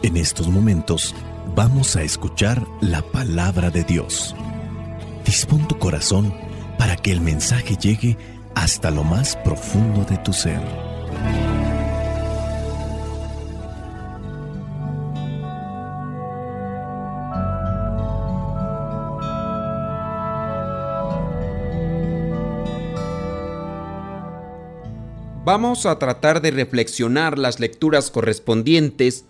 En estos momentos vamos a escuchar la palabra de Dios. Dispón tu corazón para que el mensaje llegue hasta lo más profundo de tu ser. Vamos a tratar de reflexionar las lecturas correspondientes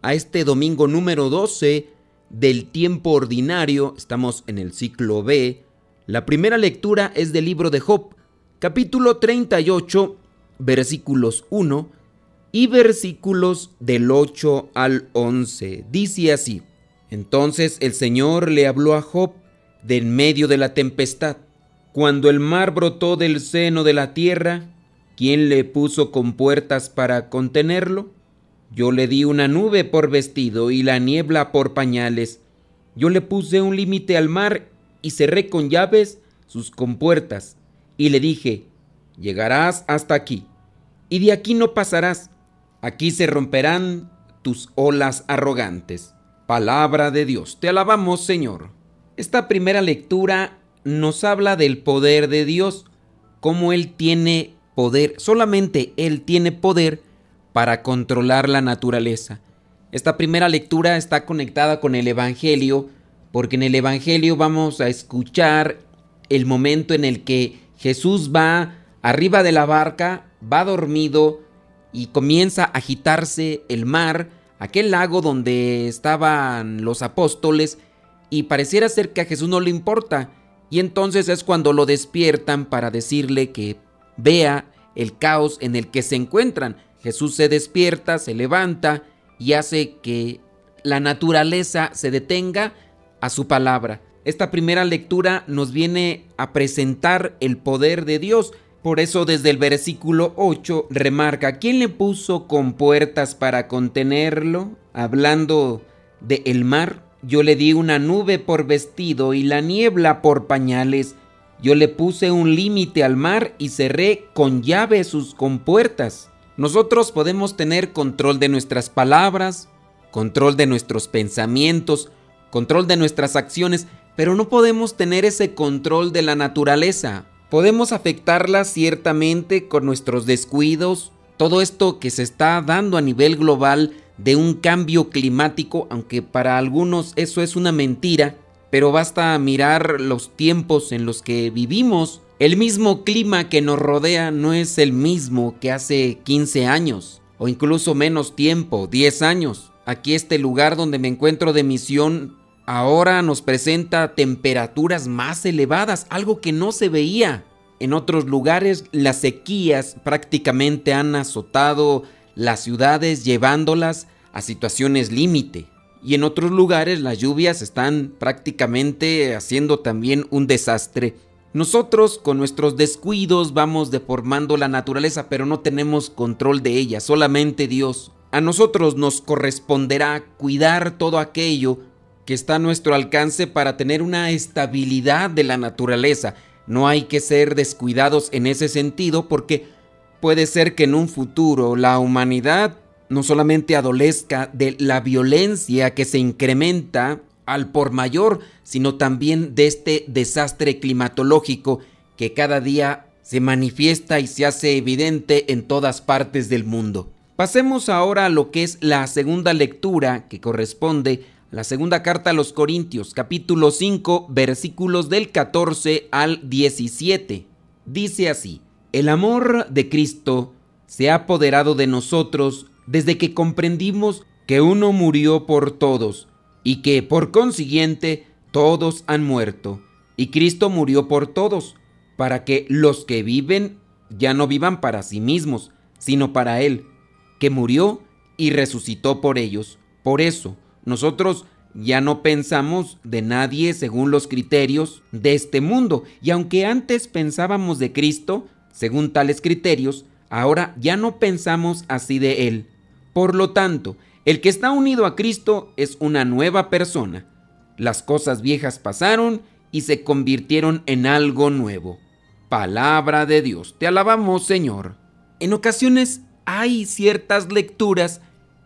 a este domingo número 12 del tiempo ordinario. Estamos en el ciclo B. La primera lectura es del libro de Job, capítulo 38, versículos 1 y versículos del 8 al 11. Dice así: Entonces el Señor le habló a Job de en medio de la tempestad. Cuando el mar brotó del seno de la tierra, ¿quién le puso compuertas para contenerlo? Yo le di una nube por vestido y la niebla por pañales. Yo le puse un límite al mar y cerré con llaves sus compuertas. Y le dije: llegarás hasta aquí, y de aquí no pasarás. Aquí se romperán tus olas arrogantes. Palabra de Dios. Te alabamos, Señor. Esta primera lectura nos habla del poder de Dios, cómo Él tiene poder, solamente Él tiene poder para controlar la naturaleza. Esta primera lectura está conectada con el Evangelio, porque en el Evangelio vamos a escuchar el momento en el que Jesús va arriba de la barca, va dormido y comienza a agitarse el mar, aquel lago donde estaban los apóstoles, y pareciera ser que a Jesús no le importa, y entonces es cuando lo despiertan para decirle que vea el caos en el que se encuentran. Jesús se despierta, se levanta y hace que la naturaleza se detenga a su palabra. Esta primera lectura nos viene a presentar el poder de Dios. Por eso desde el versículo 8 remarca: ¿quién le puso compuertas para contenerlo? Hablando del mar. Yo le di una nube por vestido y la niebla por pañales. Yo le puse un límite al mar y cerré con llave sus compuertas. Nosotros podemos tener control de nuestras palabras, control de nuestros pensamientos, control de nuestras acciones, pero no podemos tener ese control de la naturaleza. Podemos afectarla ciertamente con nuestros descuidos. Todo esto que se está dando a nivel global de un cambio climático, aunque para algunos eso es una mentira, pero basta mirar los tiempos en los que vivimos. El mismo clima que nos rodea no es el mismo que hace 15 años, o incluso menos tiempo, 10 años. Aquí este lugar donde me encuentro de misión ahora nos presenta temperaturas más elevadas, algo que no se veía. En otros lugares las sequías prácticamente han azotado las ciudades, llevándolas a situaciones límite. Y en otros lugares las lluvias están prácticamente haciendo también un desastre. Nosotros con nuestros descuidos vamos deformando la naturaleza, pero no tenemos control de ella, solamente Dios. A nosotros nos corresponderá cuidar todo aquello que está a nuestro alcance para tener una estabilidad de la naturaleza. No hay que ser descuidados en ese sentido, porque puede ser que en un futuro la humanidad no solamente adolezca de la violencia que se incrementa al por mayor, sino también de este desastre climatológico que cada día se manifiesta y se hace evidente en todas partes del mundo. Pasemos ahora a lo que es la segunda lectura, que corresponde a la segunda carta a los Corintios, capítulo 5, versículos del 14 al 17. Dice así: el amor de Cristo se ha apoderado de nosotros desde que comprendimos que uno murió por todos, y que por consiguiente todos han muerto, y Cristo murió por todos, para que los que viven ya no vivan para sí mismos, sino para Él, que murió y resucitó por ellos. Por eso, nosotros ya no pensamos de nadie según los criterios de este mundo, y aunque antes pensábamos de Cristo según tales criterios, ahora ya no pensamos así de Él. Por lo tanto, el que está unido a Cristo es una nueva persona. Las cosas viejas pasaron y se convirtieron en algo nuevo. Palabra de Dios. Te alabamos, Señor. En ocasiones hay ciertas lecturas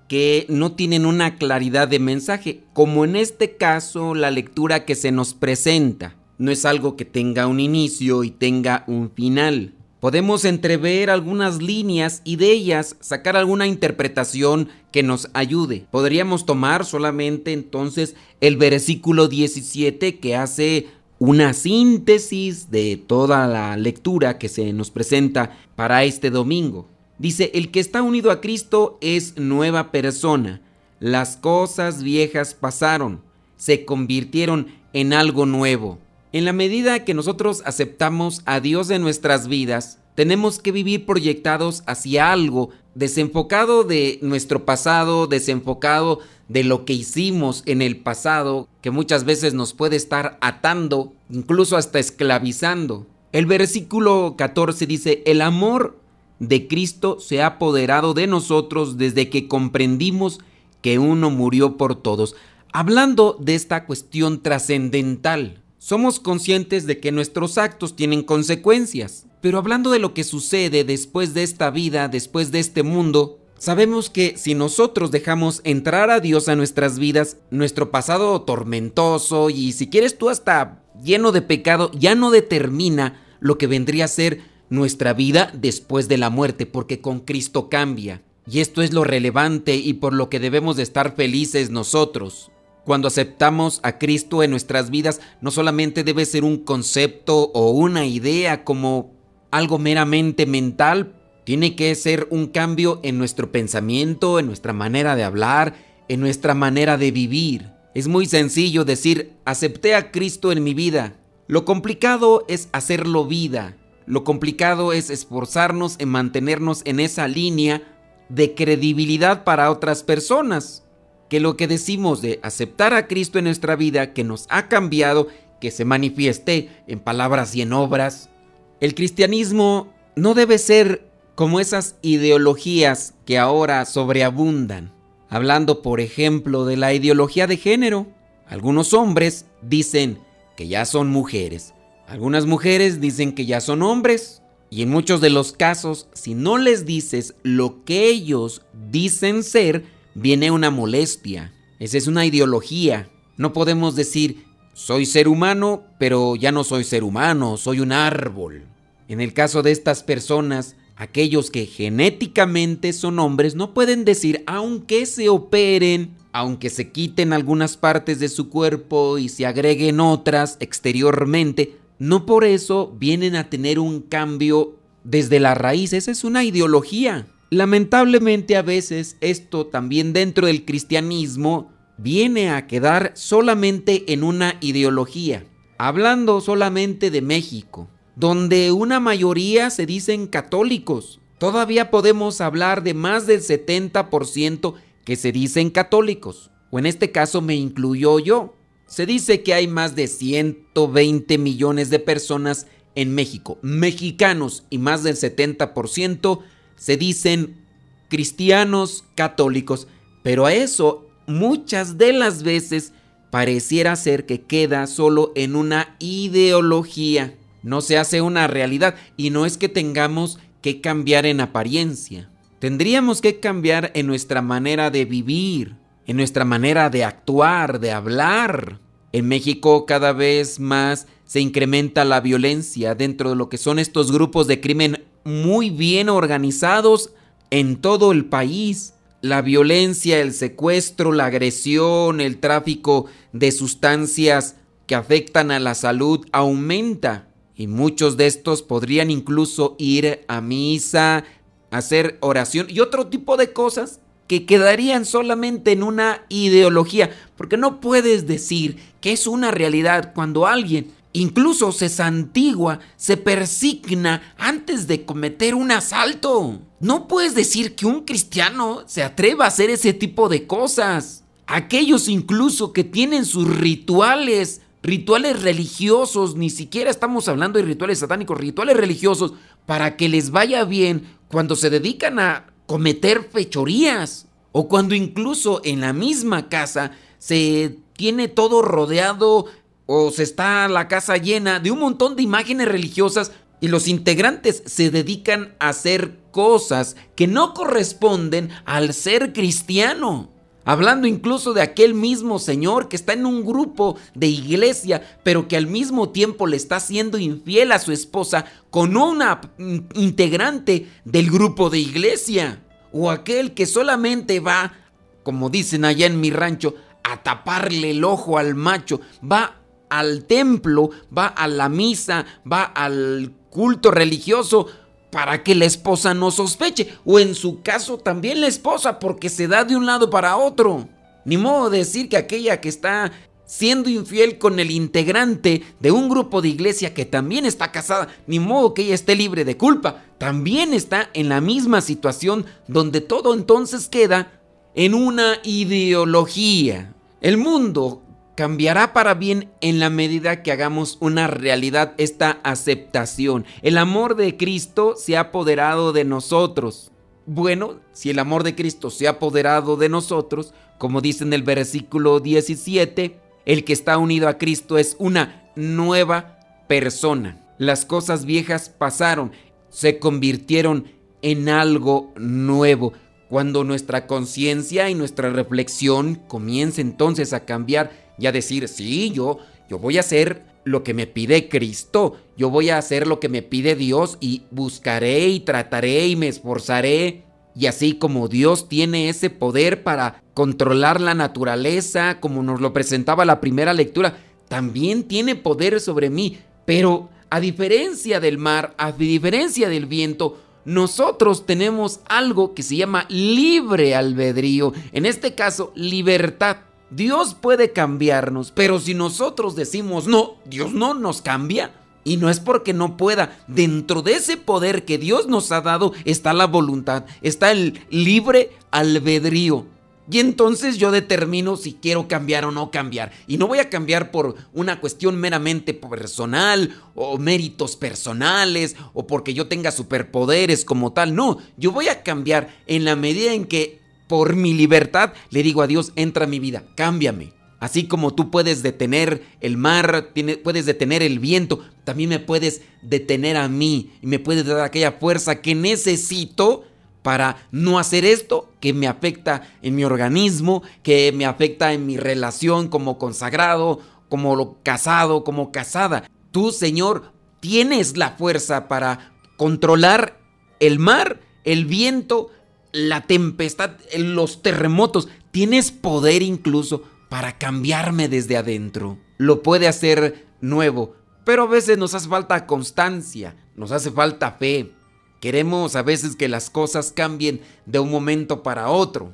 que no tienen una claridad de mensaje, como en este caso la lectura que se nos presenta. No es algo que tenga un inicio y tenga un final. Podemos entrever algunas líneas y de ellas sacar alguna interpretación que nos ayude. Podríamos tomar solamente entonces el versículo 17 que hace una síntesis de toda la lectura que se nos presenta para este domingo. Dice: el que está unido a Cristo es nueva persona. Las cosas viejas pasaron, se convirtieron en algo nuevo. En la medida que nosotros aceptamos a Dios en nuestras vidas, tenemos que vivir proyectados hacia algo, desenfocado de nuestro pasado, desenfocado de lo que hicimos en el pasado, que muchas veces nos puede estar atando, incluso hasta esclavizando. El versículo 14 dice: el amor de Cristo se ha apoderado de nosotros desde que comprendimos que uno murió por todos. Hablando de esta cuestión trascendental, somos conscientes de que nuestros actos tienen consecuencias, pero hablando de lo que sucede después de esta vida, después de este mundo, sabemos que si nosotros dejamos entrar a Dios a nuestras vidas, nuestro pasado tormentoso y si quieres tú hasta lleno de pecado, ya no determina lo que vendría a ser nuestra vida después de la muerte, porque con Cristo cambia. Y esto es lo relevante y por lo que debemos de estar felices nosotros. Cuando aceptamos a Cristo en nuestras vidas, no solamente debe ser un concepto o una idea como algo meramente mental, tiene que ser un cambio en nuestro pensamiento, en nuestra manera de hablar, en nuestra manera de vivir. Es muy sencillo decir: acepté a Cristo en mi vida. Lo complicado es hacerlo vida. Lo complicado es esforzarnos en mantenernos en esa línea de credibilidad para otras personas. Que lo que decimos de aceptar a Cristo en nuestra vida, que nos ha cambiado, que se manifieste en palabras y en obras. El cristianismo no debe ser como esas ideologías que ahora sobreabundan. Hablando, por ejemplo, de la ideología de género. Algunos hombres dicen que ya son mujeres. Algunas mujeres dicen que ya son hombres. Y en muchos de los casos, si no les dices lo que ellos dicen ser, viene una molestia. Esa es una ideología. No podemos decir: soy ser humano, pero ya no soy ser humano, soy un árbol. En el caso de estas personas, aquellos que genéticamente son hombres no pueden decir, aunque se operen, aunque se quiten algunas partes de su cuerpo y se agreguen otras exteriormente, no por eso vienen a tener un cambio desde la raíz. Esa es una ideología. Lamentablemente a veces esto también dentro del cristianismo viene a quedar solamente en una ideología. Hablando solamente de México, donde una mayoría se dicen católicos. Todavía podemos hablar de más del 70% que se dicen católicos. O en este caso me incluyo yo. Se dice que hay más de 120 millones de personas en México, mexicanos, y más del 70% se dicen cristianos católicos, pero a eso muchas de las veces pareciera ser que queda solo en una ideología, no se hace una realidad. Y no es que tengamos que cambiar en apariencia, tendríamos que cambiar en nuestra manera de vivir, en nuestra manera de actuar, de hablar. En México cada vez más se incrementa la violencia dentro de lo que son estos grupos de crimen muy bien organizados en todo el país. La violencia, el secuestro, la agresión, el tráfico de sustancias que afectan a la salud aumenta. Y muchos de estos podrían incluso ir a misa, hacer oración y otro tipo de cosas que quedarían solamente en una ideología. Porque no puedes decir que es una realidad cuando alguien incluso se santigua, se persigna antes de cometer un asalto. No puedes decir que un cristiano se atreva a hacer ese tipo de cosas. Aquellos incluso que tienen sus rituales religiosos, ni siquiera estamos hablando de rituales satánicos, rituales religiosos para que les vaya bien cuando se dedican a cometer fechorías, o cuando incluso en la misma casa se tiene todo rodeado o se está la casa llena de un montón de imágenes religiosas y los integrantes se dedican a hacer cosas que no corresponden al ser cristiano. Hablando incluso de aquel mismo señor que está en un grupo de iglesia, pero que al mismo tiempo le está siendo infiel a su esposa con una integrante del grupo de iglesia. O aquel que solamente va, como dicen allá en mi rancho, a taparle el ojo al macho, va al templo, va a la misa, va al culto religioso para que la esposa no sospeche, o en su caso también la esposa, porque se da de un lado para otro. Ni modo de decir que aquella que está siendo infiel con el integrante de un grupo de iglesia que también está casada, ni modo que ella esté libre de culpa, también está en la misma situación, donde todo entonces queda en una ideología. El mundo cambiará para bien en la medida que hagamos una realidad esta aceptación. El amor de Cristo se ha apoderado de nosotros. Bueno, si el amor de Cristo se ha apoderado de nosotros, como dice en el versículo 17, el que está unido a Cristo es una nueva persona. Las cosas viejas pasaron, se convirtieron en algo nuevo. Cuando nuestra conciencia y nuestra reflexión comience entonces a cambiar y a decir, sí, yo voy a hacer lo que me pide Cristo, yo voy a hacer lo que me pide Dios y buscaré y trataré y me esforzaré. Y así como Dios tiene ese poder para controlar la naturaleza, como nos lo presentaba la primera lectura, también tiene poder sobre mí. Pero a diferencia del mar, a diferencia del viento, nosotros tenemos algo que se llama libre albedrío. En este caso, libertad. Dios puede cambiarnos, pero si nosotros decimos no, Dios no nos cambia. Y no es porque no pueda. Dentro de ese poder que Dios nos ha dado está la voluntad, está el libre albedrío. Y entonces yo determino si quiero cambiar o no cambiar. Y no voy a cambiar por una cuestión meramente personal o méritos personales o porque yo tenga superpoderes como tal. No, yo voy a cambiar en la medida en que por mi libertad le digo a Dios, entra a mi vida, cámbiame. Así como tú puedes detener el mar, puedes detener el viento, también me puedes detener a mí y me puedes dar aquella fuerza que necesito para no hacer esto que me afecta en mi organismo, que me afecta en mi relación como consagrado, como casado, como casada. Tú, Señor, tienes la fuerza para controlar el mar, el viento, la tempestad, los terremotos. Tienes poder incluso para cambiarme desde adentro. Lo puede hacer nuevo, pero a veces nos hace falta constancia, nos hace falta fe. Queremos a veces que las cosas cambien de un momento para otro,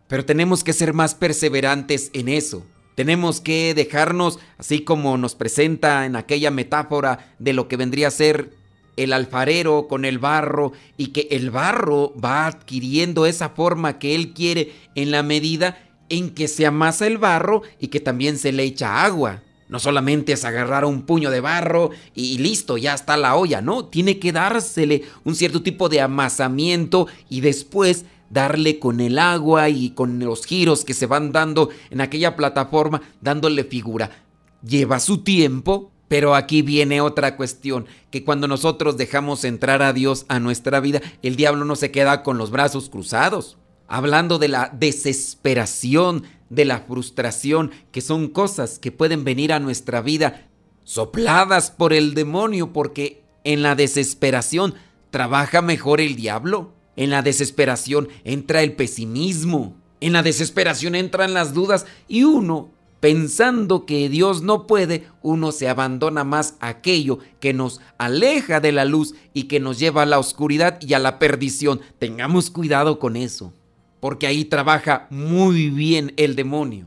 pero tenemos que ser más perseverantes en eso. Tenemos que dejarnos, así como nos presenta en aquella metáfora de lo que vendría a ser el alfarero con el barro, y que el barro va adquiriendo esa forma que él quiere en la medida en que se amasa el barro y que también se le echa agua. No solamente es agarrar un puño de barro y listo, ya está la olla, no, tiene que dársele un cierto tipo de amasamiento y después darle con el agua y con los giros que se van dando en aquella plataforma, dándole figura. Lleva su tiempo, pero aquí viene otra cuestión, que cuando nosotros dejamos entrar a Dios a nuestra vida, el diablo no se queda con los brazos cruzados. Hablando de la desesperación, de la frustración, que son cosas que pueden venir a nuestra vida sopladas por el demonio, porque en la desesperación trabaja mejor el diablo. En la desesperación entra el pesimismo, en la desesperación entran las dudas y uno, pensando que Dios no puede, uno se abandona más a aquello que nos aleja de la luz y que nos lleva a la oscuridad y a la perdición. Tengamos cuidado con eso, porque ahí trabaja muy bien el demonio.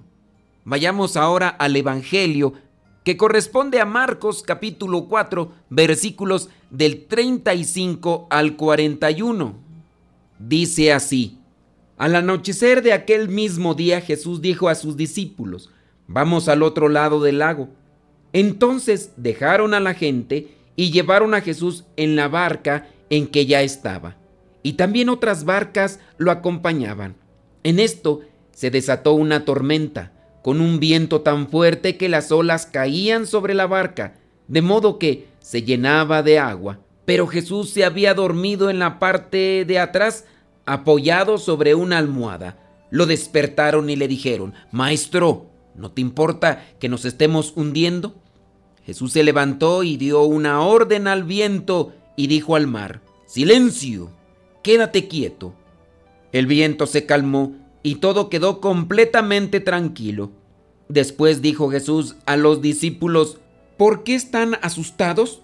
Vayamos ahora al Evangelio, que corresponde a Marcos capítulo 4, versículos del 35 al 41. Dice así: al anochecer de aquel mismo día, Jesús dijo a sus discípulos: vamos al otro lado del lago. Entonces dejaron a la gente y llevaron a Jesús en la barca en que ya estaba. Y también otras barcas lo acompañaban. En esto se desató una tormenta, con un viento tan fuerte que las olas caían sobre la barca, de modo que se llenaba de agua. pero Jesús se había dormido en la parte de atrás, apoyado sobre una almohada. Lo despertaron y le dijeron: Maestro, ¿no te importa que nos estemos hundiendo? Jesús se levantó y dio una orden al viento y dijo al mar: Silencio, quédate quieto. El viento se calmó y todo quedó completamente tranquilo. Después dijo Jesús a los discípulos: ¿Por qué están asustados?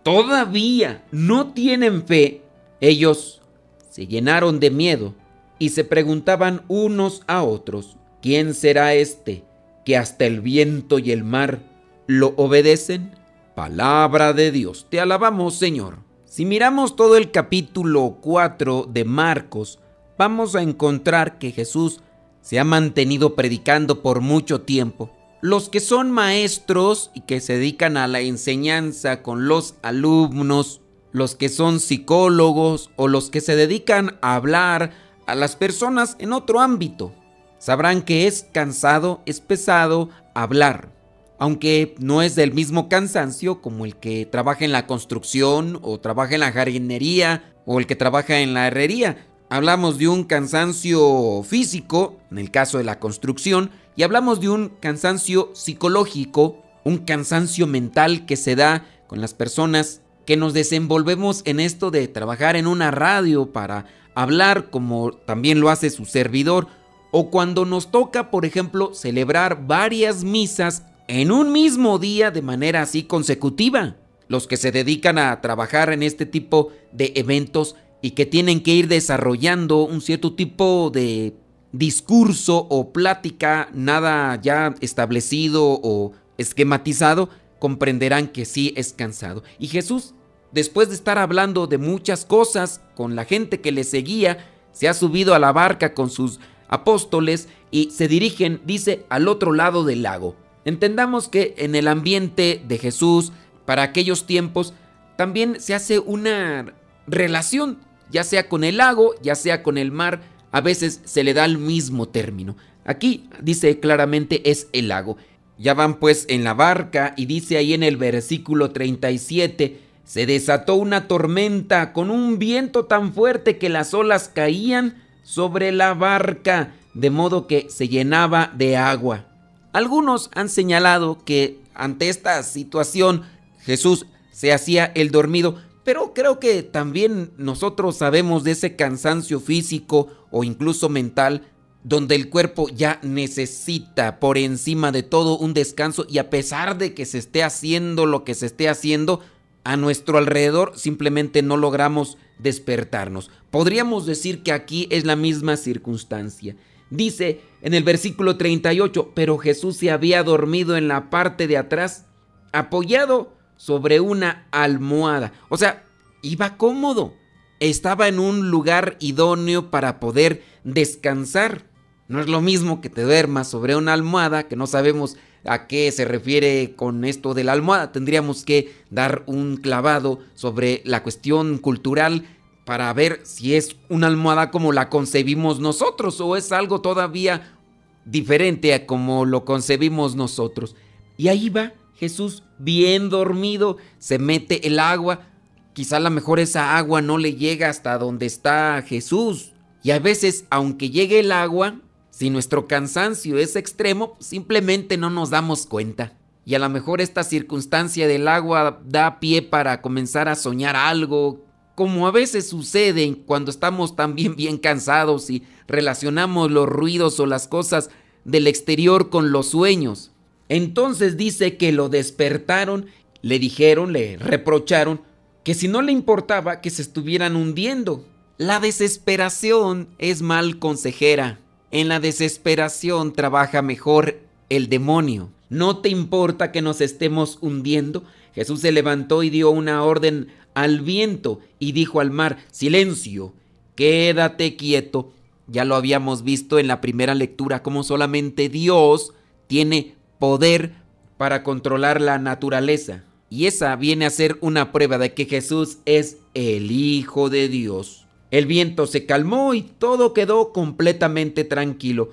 ¿Todavía no tienen fe? Ellos se llenaron de miedo y se preguntaban unos a otros: ¿Quién será este que hasta el viento y el mar lo obedecen? Palabra de Dios, te alabamos, Señor. Si miramos todo el capítulo 4 de Marcos, vamos a encontrar que Jesús se ha mantenido predicando por mucho tiempo. Los que son maestros y que se dedican a la enseñanza con los alumnos, los que son psicólogos o los que se dedican a hablar a las personas en otro ámbito, sabrán que es cansado, es pesado hablar, aunque no es del mismo cansancio como el que trabaja en la construcción o trabaja en la jardinería o el que trabaja en la herrería. Hablamos de un cansancio físico, en el caso de la construcción, y hablamos de un cansancio psicológico, un cansancio mental que se da con las personas que nos desenvolvemos en esto de trabajar en una radio para hablar, como también lo hace su servidor, o cuando nos toca, por ejemplo, celebrar varias misas en un mismo día de manera así consecutiva. Los que se dedican a trabajar en este tipo de eventos y que tienen que ir desarrollando un cierto tipo de discurso o plática, nada ya establecido o esquematizado, comprenderán que sí es cansado. Y Jesús, después de estar hablando de muchas cosas con la gente que le seguía, se ha subido a la barca con sus apóstoles y se dirigen, dice, al otro lado del lago. Entendamos que en el ambiente de Jesús, para aquellos tiempos, también se hace una relación, ya sea con el lago, ya sea con el mar, a veces se le da el mismo término. Aquí dice claramente es el lago. Ya van pues en la barca y dice ahí en el versículo 37, se desató una tormenta con un viento tan fuerte que las olas caían sobre la barca, de modo que se llenaba de agua. Algunos han señalado que ante esta situación Jesús se hacía el dormido, pero creo que también nosotros sabemos de ese cansancio físico o incluso mental, donde el cuerpo ya necesita por encima de todo un descanso, y a pesar de que se esté haciendo lo que se esté haciendo a nuestro alrededor, simplemente no logramos despertarnos. Podríamos decir que aquí es la misma circunstancia. Dice en el versículo 38, pero Jesús se había dormido en la parte de atrás, apoyado sobre una almohada. O sea, iba cómodo. Estaba en un lugar idóneo para poder descansar. No es lo mismo que te duermas sobre una almohada, que no sabemos a qué se refiere con esto de la almohada. Tendríamos que dar un clavado sobre la cuestión cultural para ver si es una almohada como la concebimos nosotros o es algo todavía diferente a como lo concebimos nosotros. Y ahí va Jesús bien dormido, se mete el agua. Quizá a lo mejor esa agua no le llega hasta donde está Jesús. Y a veces, aunque llegue el agua, si nuestro cansancio es extremo, simplemente no nos damos cuenta. Y a lo mejor esta circunstancia del agua da pie para comenzar a soñar algo, como a veces sucede cuando estamos también bien cansados y relacionamos los ruidos o las cosas del exterior con los sueños. Entonces dice que lo despertaron, le dijeron, le reprocharon que si no le importaba que se estuvieran hundiendo. La desesperación es mal consejera. En la desesperación trabaja mejor el demonio. ¿No te importa que nos estemos hundiendo? Jesús se levantó y dio una orden al viento y dijo al mar: silencio, quédate quieto. Ya lo habíamos visto en la primera lectura, cómo solamente Dios tiene poder para controlar la naturaleza. Y esa viene a ser una prueba de que Jesús es el Hijo de Dios. El viento se calmó y todo quedó completamente tranquilo.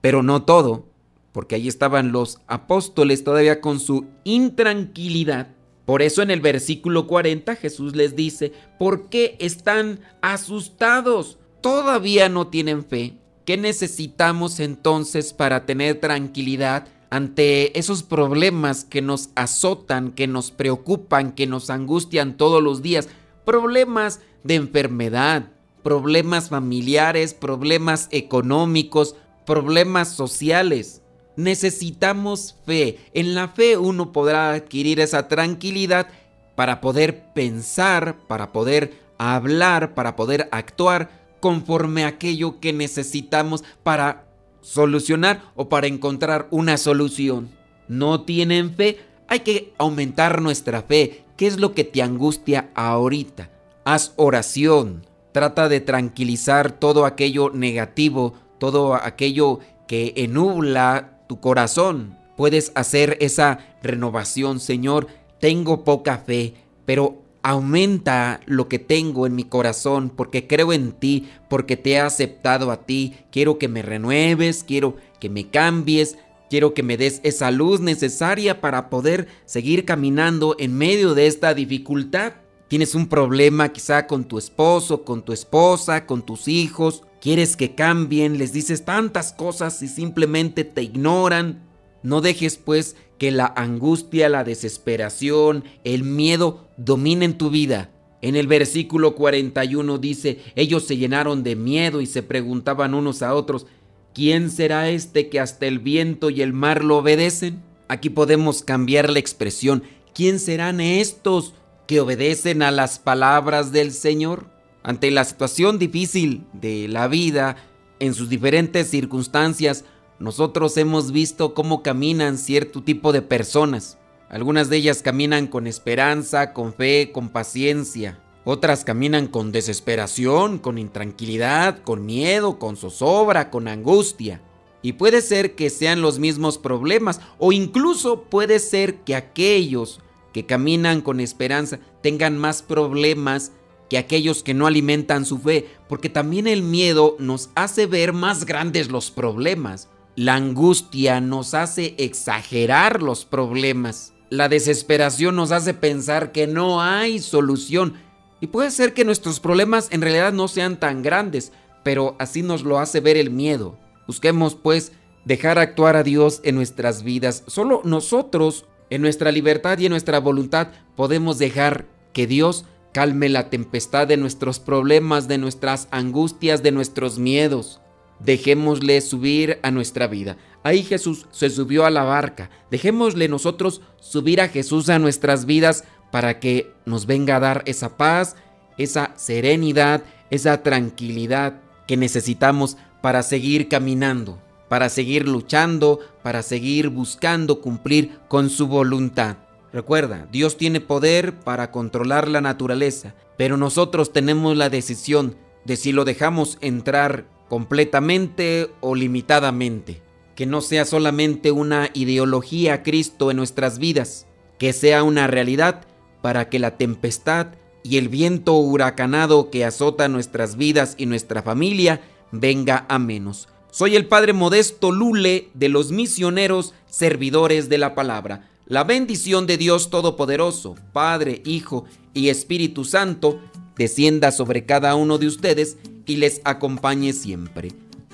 Pero no todo, porque ahí estaban los apóstoles todavía con su intranquilidad, Por eso en el versículo 40 Jesús les dice: ¿por qué están asustados? ¿Todavía no tienen fe? ¿Qué necesitamos entonces para tener tranquilidad ante esos problemas que nos azotan, que nos preocupan, que nos angustian todos los días? Problemas de enfermedad, problemas familiares, problemas económicos, problemas sociales. Necesitamos fe. En la fe uno podrá adquirir esa tranquilidad para poder pensar, para poder hablar, para poder actuar conforme a aquello que necesitamos para solucionar o para encontrar una solución. ¿No tienen fe? Hay que aumentar nuestra fe. ¿Qué es lo que te angustia ahorita? Haz oración. Trata de tranquilizar todo aquello negativo, todo aquello que ennubla tu corazón. Puedes hacer esa renovación. Señor, tengo poca fe, pero aumenta lo que tengo en mi corazón, porque creo en ti, porque te he aceptado a ti. Quiero que me renueves, quiero que me cambies, quiero que me des esa luz necesaria para poder seguir caminando en medio de esta dificultad. Tienes un problema quizá con tu esposo, con tu esposa, con tus hijos. Quieres que cambien, les dices tantas cosas y simplemente te ignoran. No dejes pues que la angustia, la desesperación, el miedo dominen tu vida. En el versículo 41 dice: ellos se llenaron de miedo y se preguntaban unos a otros: ¿quién será este que hasta el viento y el mar lo obedecen? Aquí podemos cambiar la expresión: ¿quién serán estos que obedecen a las palabras del Señor? Ante la situación difícil de la vida, en sus diferentes circunstancias, nosotros hemos visto cómo caminan cierto tipo de personas. Algunas de ellas caminan con esperanza, con fe, con paciencia. Otras caminan con desesperación, con intranquilidad, con miedo, con zozobra, con angustia. Y puede ser que sean los mismos problemas, o incluso puede ser que aquellos que caminan con esperanza tengan más problemas que aquellos que no alimentan su fe, porque también el miedo nos hace ver más grandes los problemas. La angustia nos hace exagerar los problemas. La desesperación nos hace pensar que no hay solución. Y puede ser que nuestros problemas en realidad no sean tan grandes, pero así nos lo hace ver el miedo. Busquemos pues dejar actuar a Dios en nuestras vidas. Solo nosotros, en nuestra libertad y en nuestra voluntad, podemos dejar que Dios calme la tempestad de nuestros problemas, de nuestras angustias, de nuestros miedos. Dejémosle subir a nuestra vida. Ahí Jesús se subió a la barca. Dejémosle nosotros subir a Jesús a nuestras vidas para que nos venga a dar esa paz, esa serenidad, esa tranquilidad que necesitamos para seguir caminando, para seguir luchando, para seguir buscando cumplir con su voluntad. Recuerda, Dios tiene poder para controlar la naturaleza, pero nosotros tenemos la decisión de si lo dejamos entrar completamente o limitadamente. Que no sea solamente una ideología Cristo en nuestras vidas, que sea una realidad para que la tempestad y el viento huracanado que azota nuestras vidas y nuestra familia venga a menos. Soy el Padre Modesto Lule de los Misioneros Servidores de la Palabra. La bendición de Dios Todopoderoso, Padre, Hijo y Espíritu Santo, descienda sobre cada uno de ustedes y les acompañe siempre.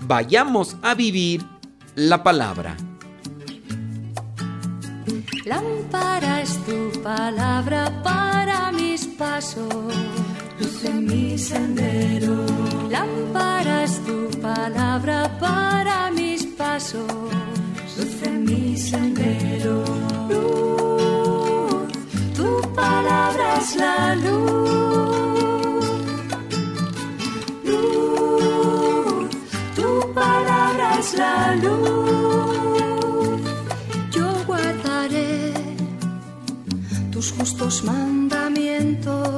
Vayamos a vivir la palabra. Lámpara es tu palabra para mis pasos, luz en mi sendero. Lámpara es tu palabra para mis pasos, luz en mi sendero. Luz, tu palabra es la luz. Luz, tu palabra es la luz. Yo guardaré tus justos mandamientos,